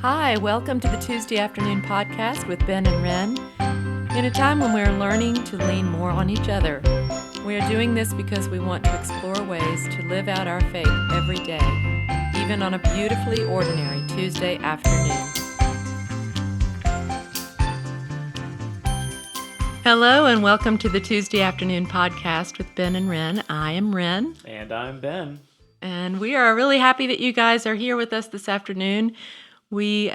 Hi, welcome to the Tuesday Afternoon Podcast with Ben and Wrenn. In a time when we're learning to lean more on each other, we are doing this because we want to explore ways to live out our faith every day, even on a beautifully ordinary Tuesday afternoon. Hello and welcome to the Tuesday Afternoon Podcast with Ben and Wrenn. I am Wrenn. And I'm Ben. And we are really happy that you guys are here with us this afternoon. We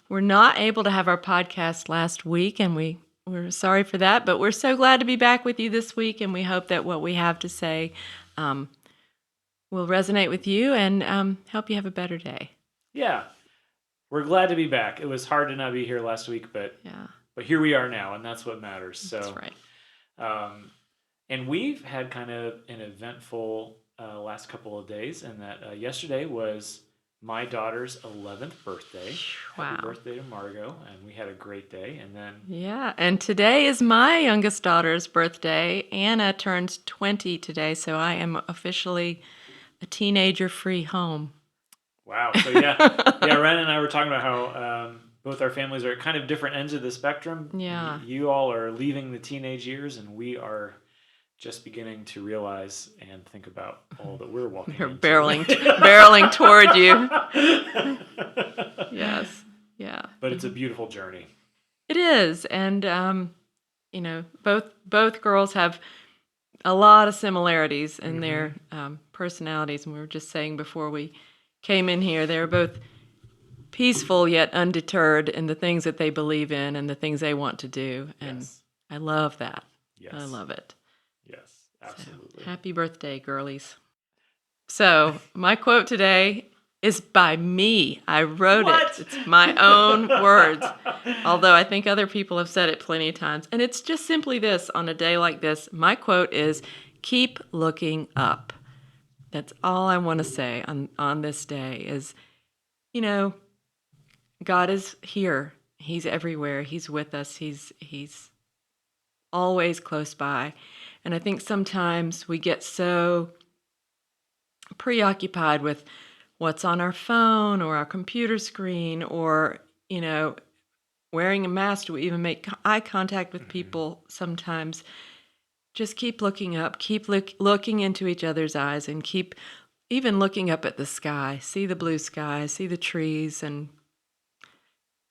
were not able to have our podcast last week, and we're sorry for that, but we're so glad to be back with you this week, and we hope that what we have to say will resonate with you and help you have a better day. Yeah, we're glad to be back. It was hard to not be here last week, but here we are now, and that's what matters. That's right. And we've had kind of an eventful last couple of days, and that yesterday was my daughter's 11th birthday. Wow. Happy birthday to Margot, and we had a great day. And then and today is my youngest daughter's birthday. Anna turns 20 today, so I am officially a teenager-free home. Wow. So Wrenn and I were talking about how both our families are at kind of different ends of the spectrum. Yeah. You all are leaving the teenage years, and we are just beginning to realize and think about all that we're walking They're into. barreling toward you. Yes. Yeah. But it's a beautiful journey. It is. And, both girls have a lot of similarities in their personalities. And we were just saying before we came in here, they're both peaceful yet undeterred in the things that they believe in and the things they want to do. And Yes. I love that. Yes. I love it. Yes, absolutely. So, happy birthday, girlies. So, my quote today is by me. I wrote it. It's my own words, although I think other people have said it plenty of times. And it's just simply this: on a day like this, my quote is, keep looking up. That's all I want to say on this day is, God is here. He's everywhere. He's with us. He's always close by. And I think sometimes we get so preoccupied with what's on our phone or our computer screen or, wearing a mask. We even make eye contact with people sometimes. Just keep looking up, keep looking into each other's eyes, and keep even looking up at the sky. See the blue sky, see the trees, and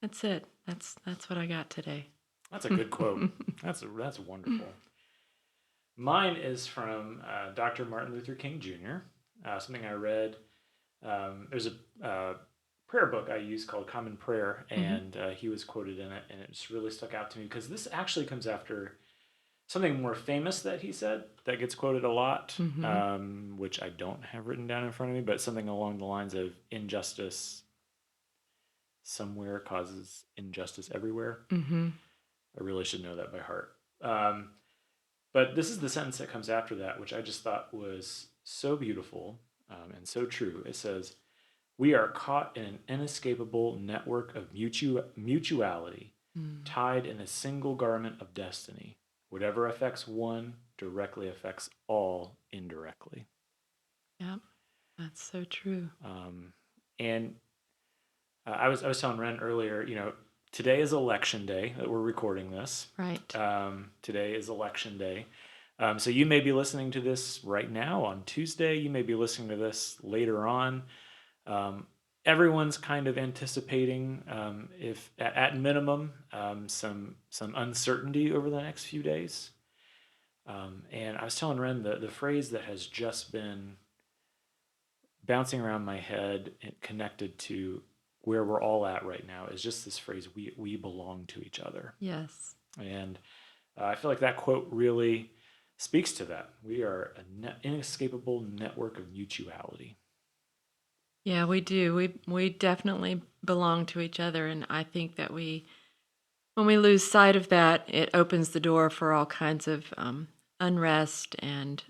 that's it. That's what I got today. That's a good quote. That's wonderful. Mine is from Dr. Martin Luther King Jr., something I read. There's a prayer book I use called Common Prayer, and he was quoted in it, and it just really stuck out to me because this actually comes after something more famous that he said that gets quoted a lot, which I don't have written down in front of me, but something along the lines of injustice somewhere causes injustice everywhere. I really should know that by heart. But this is the sentence that comes after that, which I just thought was so beautiful and so true. It says, "We are caught in an inescapable network of mutuality, tied in a single garment of destiny. Whatever affects one directly affects all indirectly." Yep, that's so true. And I was telling Wrenn earlier, today is election day that we're recording this. Right. Today is election day. So you may be listening to this right now on Tuesday. You may be listening to this later on. Everyone's kind of anticipating, if at minimum, some uncertainty over the next few days. And I was telling Wrenn the phrase that has just been bouncing around my head and connected to where we're all at right now is just this phrase, we belong to each other. Yes. And I feel like that quote really speaks to that. We are an inescapable network of mutuality. Yeah, we do. We definitely belong to each other, and I think that when we lose sight of that, it opens the door for all kinds of unrest and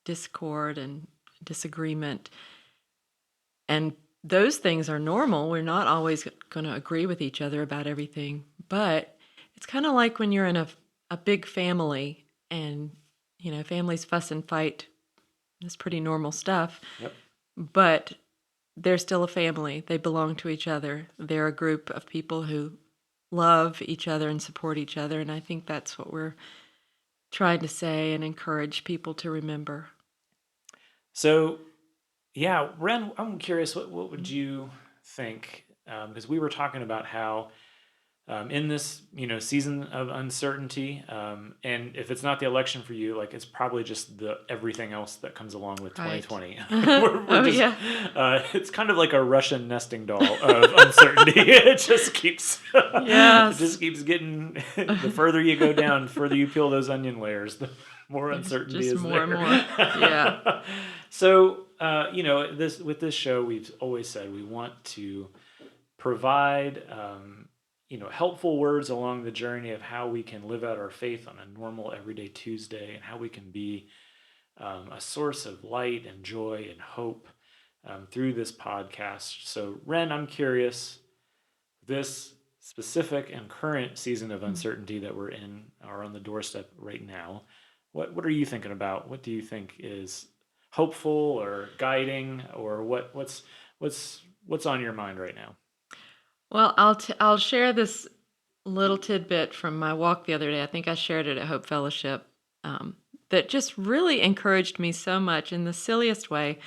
discord and disagreement. And those things are normal. We're not always going to agree with each other about everything, but it's kind of like when you're in a big family and, families fuss and fight. That's pretty normal stuff. Yep. But they're still a family. They belong to each other. They're a group of people who love each other and support each other. And I think that's what we're trying to say and encourage people to remember. So, yeah, Wrenn, I'm curious, what would you think? Because we were talking about how in this season of uncertainty, and if it's not the election for you, like it's probably just the everything else that comes along with Right. 2020. We're Oh, just yeah. it's kind of like a Russian nesting doll of uncertainty. It just keeps it Yes. just keeps getting the further you go down, the further you peel those onion layers, the more There's uncertainty just is more and there. more. Yeah. So this with this show, we've always said we want to provide helpful words along the journey of how we can live out our faith on a normal everyday Tuesday, and how we can be a source of light and joy and hope through this podcast. So, Wrenn, I'm curious, this specific and current season of uncertainty that we're in, are on the doorstep right now, what are you thinking about? What do you think is hopeful or guiding, or what's on your mind right now? Well, I'll share this little tidbit from my walk the other day. I think I shared it at Hope Fellowship. That just really encouraged me so much in the silliest way.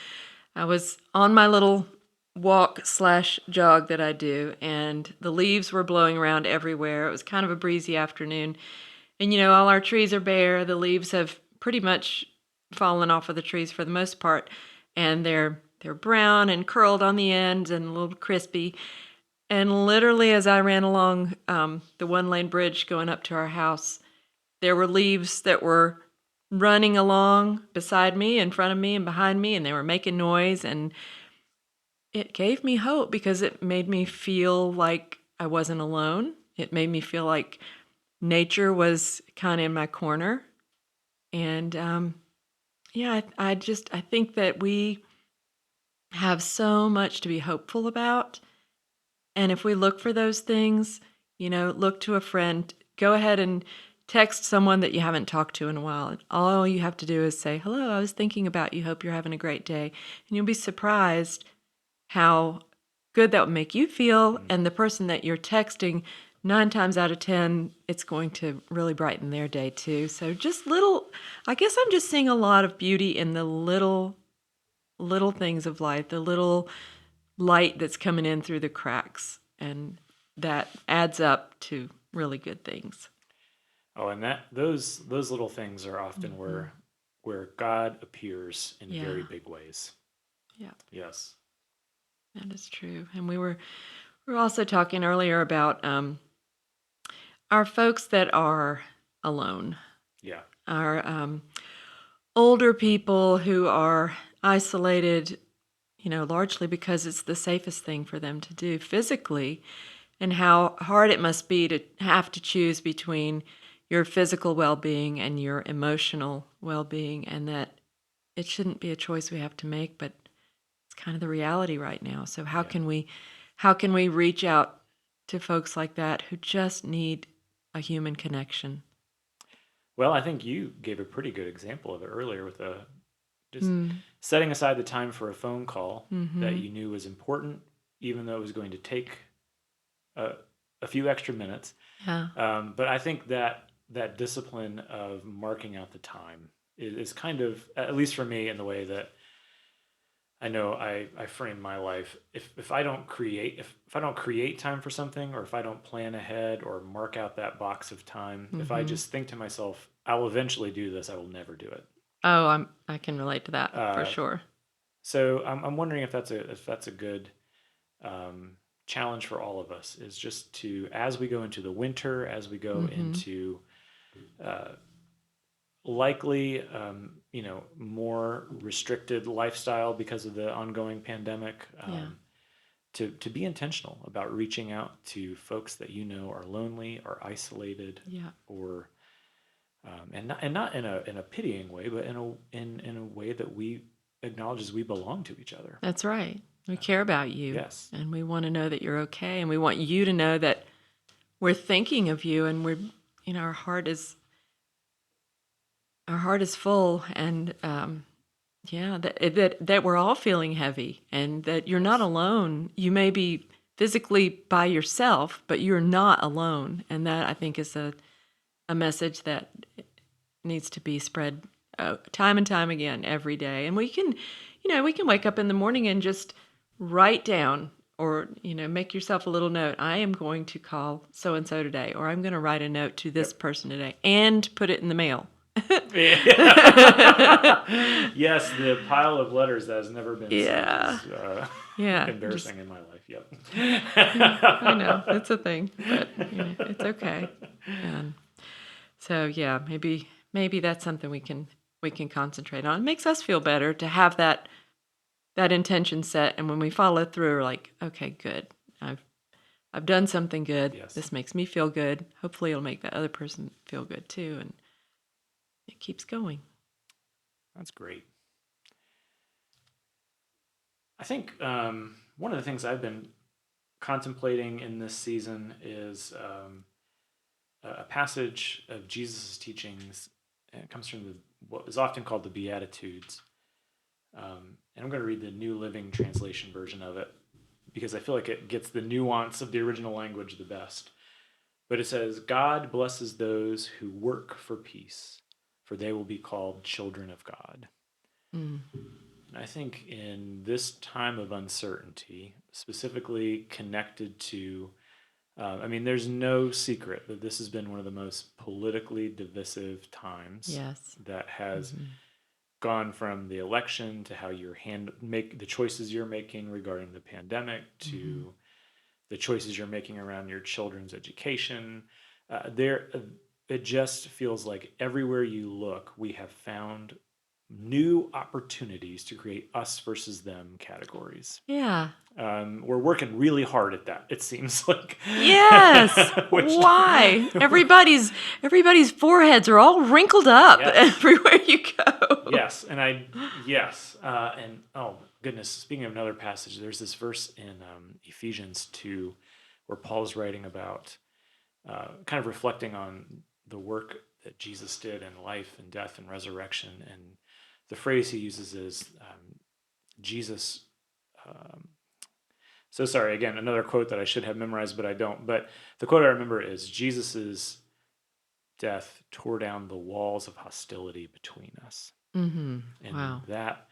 I was on my little walk slash jog that I do, and the leaves were blowing around everywhere. It was kind of a breezy afternoon. And all our trees are bare. The leaves have pretty much fallen off of the trees for the most part, and they're brown and curled on the ends and a little crispy. And literally, as I ran along the one-lane bridge going up to our house, there were leaves that were running along beside me, in front of me, and behind me, and they were making noise. And it gave me hope because it made me feel like I wasn't alone. It made me feel like nature was kind of in my corner. And yeah, I think that we have so much to be hopeful about. And if we look for those things, look to a friend, go ahead and text someone that you haven't talked to in a while. All you have to do is say, "Hello, I was thinking about you. Hope you're having a great day." And you'll be surprised how good that will make you feel. Mm. And the person that you're texting, 9 times out of 10, it's going to really brighten their day too. So I guess I'm just seeing a lot of beauty in the little things of life, the little light that's coming in through the cracks, and that adds up to really good things. Oh, and those little things are often Mm-hmm. where God appears in very Yeah, big ways. yeah, Yes. that is true. And we were also talking earlier about our folks that are alone, Yeah. our older people who are isolated, largely because it's the safest thing for them to do physically, and how hard it must be to have to choose between your physical well-being and your emotional well-being, and that it shouldn't be a choice we have to make, but it's kind of the reality right now. So Yeah. how can we reach out to folks like that who just need a human connection? Well, I think you gave a pretty good example of it earlier with just Mm. setting aside the time for a phone call that Mm-hmm. you knew was important, even though it was going to take a, a few extra minutes. Yeah. But I think that discipline of marking out the time is kind of, at least for me, in the way that I know I frame my life. If I don't create if I don't create time for something, or if I don't plan ahead or mark out that box of time, if I Mm-hmm. just think to myself, I will eventually do this, I will never do it. Oh, I can relate to that for Uh, sure. so I'm wondering if that's a good um, challenge for all of us, is just to, as we go into the winter, as we go Mm-hmm. into uh, likely more restricted lifestyle because of the ongoing pandemic, Yeah. to be intentional about reaching out to folks that are lonely or isolated, Yeah. or and not in a pitying way, but in a way that we acknowledges we belong to each other. That's right. We care about you, Yes. and we want to know that you're okay, and we want you to know that we're thinking of you, and our heart is full, and Yeah, that we're all feeling heavy and that you're not Yes. alone. You may be physically by yourself, but you're not alone. And that I think is a message that needs to be spread time and time again every day. And we can wake up in the morning and just write down or, make yourself a little note. I am going to call so and so today, or I'm going to write a note to this Yep. person today and put it in the mail. Yes, the pile of letters that has never been sent Yeah. is Yeah. Just embarrassing in my life. Yep. I know it's a thing, but it's okay. And so yeah, maybe that's something we can concentrate on. It makes us feel better to have that intention set, and when we follow through, we're like, okay, good. I've done something good. Yes, This makes me feel good. Hopefully, it'll make that other person feel good too, and it keeps going. that's great. I think one of the things I've been contemplating in this season is a passage of Jesus' teachings. And it comes from what is often called the Beatitudes. And I'm going to read the New Living Translation version of it because I feel like it gets the nuance of the original language the best. But it says, God blesses those who work for peace, for they will be called children of God. Mm. And I think in this time of uncertainty, specifically connected to, there's no secret that this has been one of the most politically divisive times Yes. that has Mm-hmm. gone from the election to how you're make the choices you're making regarding the pandemic Mm-hmm. to the choices you're making around your children's education. It just feels like everywhere you look, we have found new opportunities to create us versus them categories. Yeah. We're working really hard at that. It seems like Yes. which Why? Everybody's foreheads are all wrinkled up yes, everywhere you go. yes, and oh goodness, speaking of another passage, there's this verse in Ephesians 2 where Paul's writing about kind of reflecting on the work that Jesus did in life and death and resurrection, and the phrase he uses is Jesus. Um, so sorry, again, another quote that I should have memorized, but I don't. But the quote I remember is Jesus's death tore down the walls of hostility between us, Mm-hmm. and Wow. that.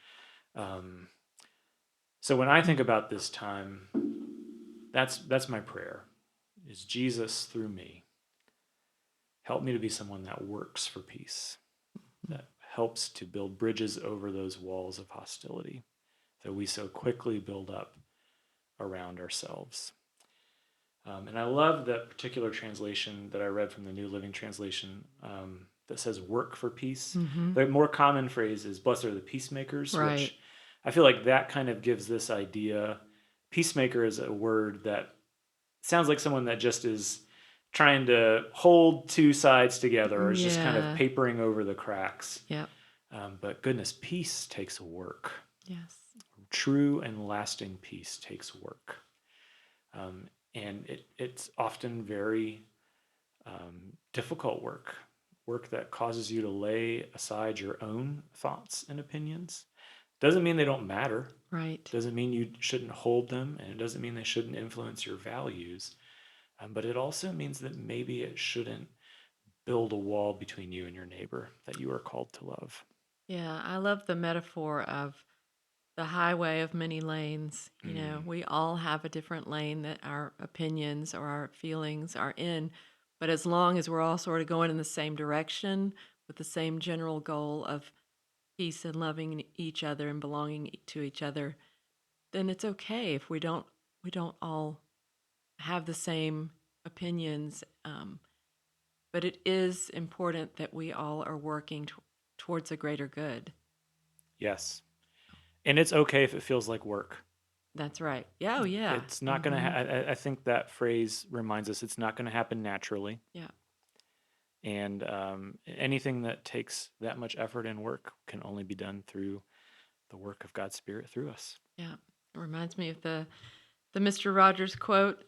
So when I think about this time, that's my prayer: is Jesus through me help me to be someone that works for peace, that helps to build bridges over those walls of hostility that we so quickly build up around ourselves. And I love that particular translation that I read from the New Living Translation that says work for peace. Mm-hmm. The more common phrase is blessed are the peacemakers, Right. which I feel like that kind of gives this idea. Peacemaker is a word that sounds like someone that just is trying to hold two sides together or is just kind of Yeah. papering over the cracks. Yep. But goodness, peace takes work. Yes. True and lasting peace takes work. And it's often very difficult work that causes you to lay aside your own thoughts and opinions. Doesn't mean they don't matter. Right. Doesn't mean you shouldn't hold them, and it doesn't mean they shouldn't influence your values. But it also means that maybe it shouldn't build a wall between you and your neighbor that you are called to love. Yeah. I love the metaphor of the highway of many lanes. Mm, We all have a different lane that our opinions or our feelings are in. But as long as we're all sort of going in the same direction with the same general goal of peace and loving each other and belonging to each other, then it's okay if we don't all have the same opinions. But it is important that we all are working towards a greater good. yes. And it's okay if it feels like work. That's right. Yeah. Oh, yeah. It's not going to. Mm-hmm. I think that phrase reminds us it's not going to happen naturally. Yeah. And anything that takes that much effort and work can only be done through the work of God's Spirit through us. Yeah. It reminds me of the Mr. Rogers quote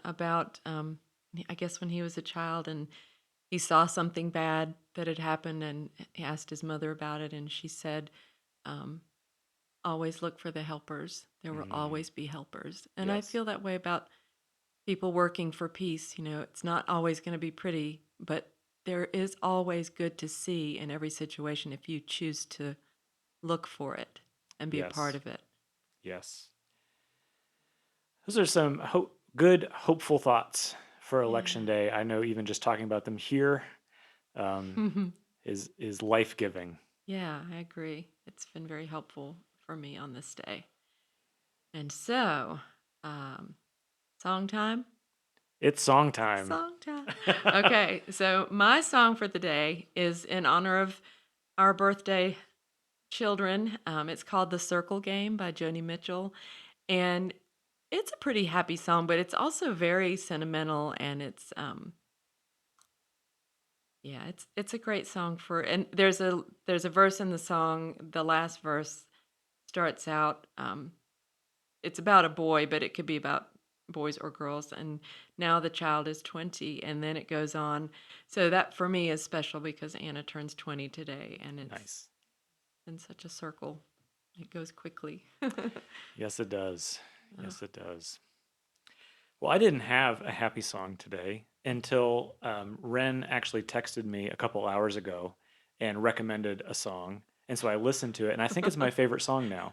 about I guess when he was a child and he saw something bad that had happened and he asked his mother about it and she said, always look for the helpers. There will always be helpers. And I Yes. feel that way about people working for peace. It's not always going to be pretty, but there is always good to see in every situation if you choose to look for it and be a part Yes. of it. Yes. Those are some good, hopeful thoughts for Election Yeah. Day. I know even just talking about them here um, is life giving. Yeah, I agree. It's been very helpful for me on this day. And so, um, song time? It's song time. Song time. Okay, so my song for the day is in honor of our birthday children. It's called The Circle Game by Joni Mitchell. And it's a pretty happy song, but it's also very sentimental, and yeah, it's a great song for, and there's a verse in the song. The last verse starts out, it's about a boy, but it could be about boys or girls. And now the child is 20, and then it goes on. So that for me is special because Anna turns 20 today, and it's Nice. in such a circle. It goes quickly. Yes, it does. Oh. Yes, it does. Well, I didn't have a happy song today until Wrenn actually texted me a couple hours ago and recommended a song. And so I listened to it, and I think it's my favorite song now.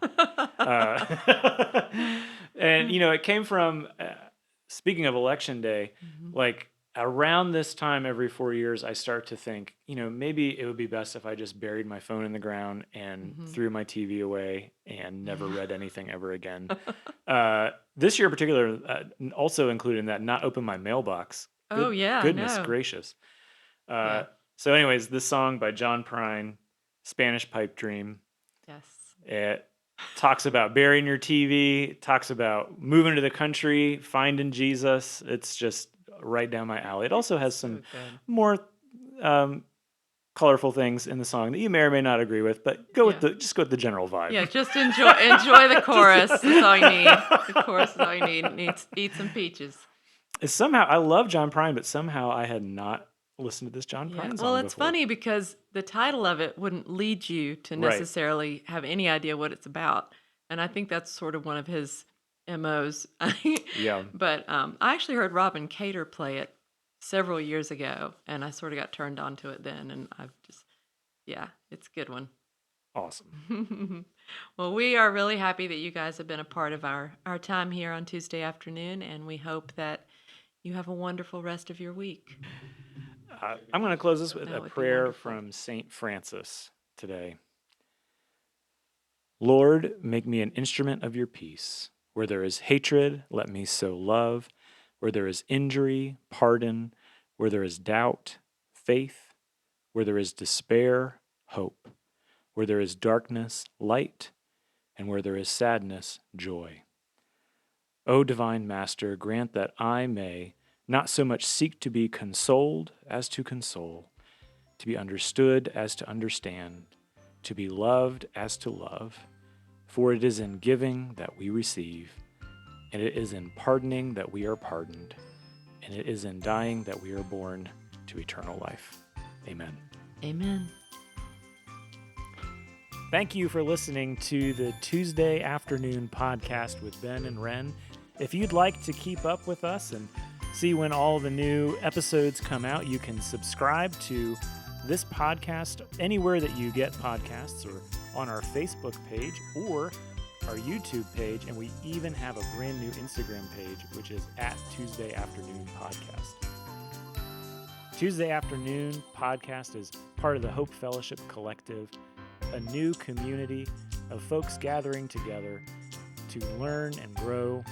Uh, and, it came from, speaking of Election Day, Mhm. like around this time every 4 years, I start to think, maybe it would be best if I just buried my phone in the ground and Mhm. threw my TV away and never Yeah. read anything ever again. This year in particular, also included in that, not open my mailbox. Oh, yeah, I Goodness know. gracious. Yeah. So, anyways, this song by John Prine, Spanish Pipe Dream, Yes. it talks about burying your TV, talks about moving to the country, finding Jesus. It's just right down my alley. It also has So some good. more um, colorful things in the song that you may or may not agree with, but Yeah. just go with the general vibe. Yeah, just enjoy the chorus. That's all you need. The chorus is all you need. Eat some peaches. Somehow I love John Prine, but somehow I had not listened to this John Yeah. Prine Well, song it's before. funny because the title of it wouldn't lead you to Right. necessarily have any idea what it's about. And I think that's sort of one of his MOs. Yeah. But I actually heard Robin Cater play it several years ago, and I sort of got turned on to it then. And yeah, it's a good one. Awesome. Well, we are really happy that you guys have been a part of our time here on Tuesday afternoon, and we hope that you have a wonderful rest of your week. I'm going to close this with That a would be prayer wonderful. from St. Francis today. Lord, make me an instrument of your peace. Where there is hatred, let me sow love. Where there is injury, pardon. Where there is doubt, faith. Where there is despair, hope. Where there is darkness, light. And where there is sadness, joy. O divine Master, grant that I may not so much seek to be consoled as to console, to be understood as to understand, to be loved as to love. For it is in giving that we receive, and it is in pardoning that we are pardoned, and it is in dying that we are born to eternal life. Amen. Amen. Thank you for listening to the Tuesday Afternoon Podcast with Ben and Wrenn. If you'd like to keep up with us and see when all the new episodes come out, you can subscribe to this podcast anywhere that you get podcasts, or on our Facebook page or our YouTube page. And we even have a brand new Instagram page, which is at Tuesday Afternoon Podcast. Tuesday Afternoon Podcast is part of the Hope Fellowship Collective, a new community of folks gathering together to learn and grow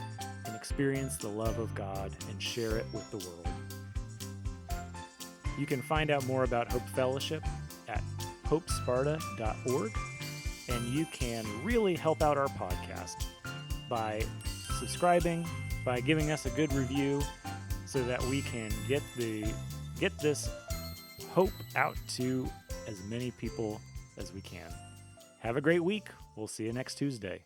and experience the love of God and share it with the world. You can find out more about Hope Fellowship at hopesparta.org, and you can really help out our podcast by subscribing, by giving us a good review, so that we can get this hope out to as many people as we can. Have a great week. We'll see you next Tuesday.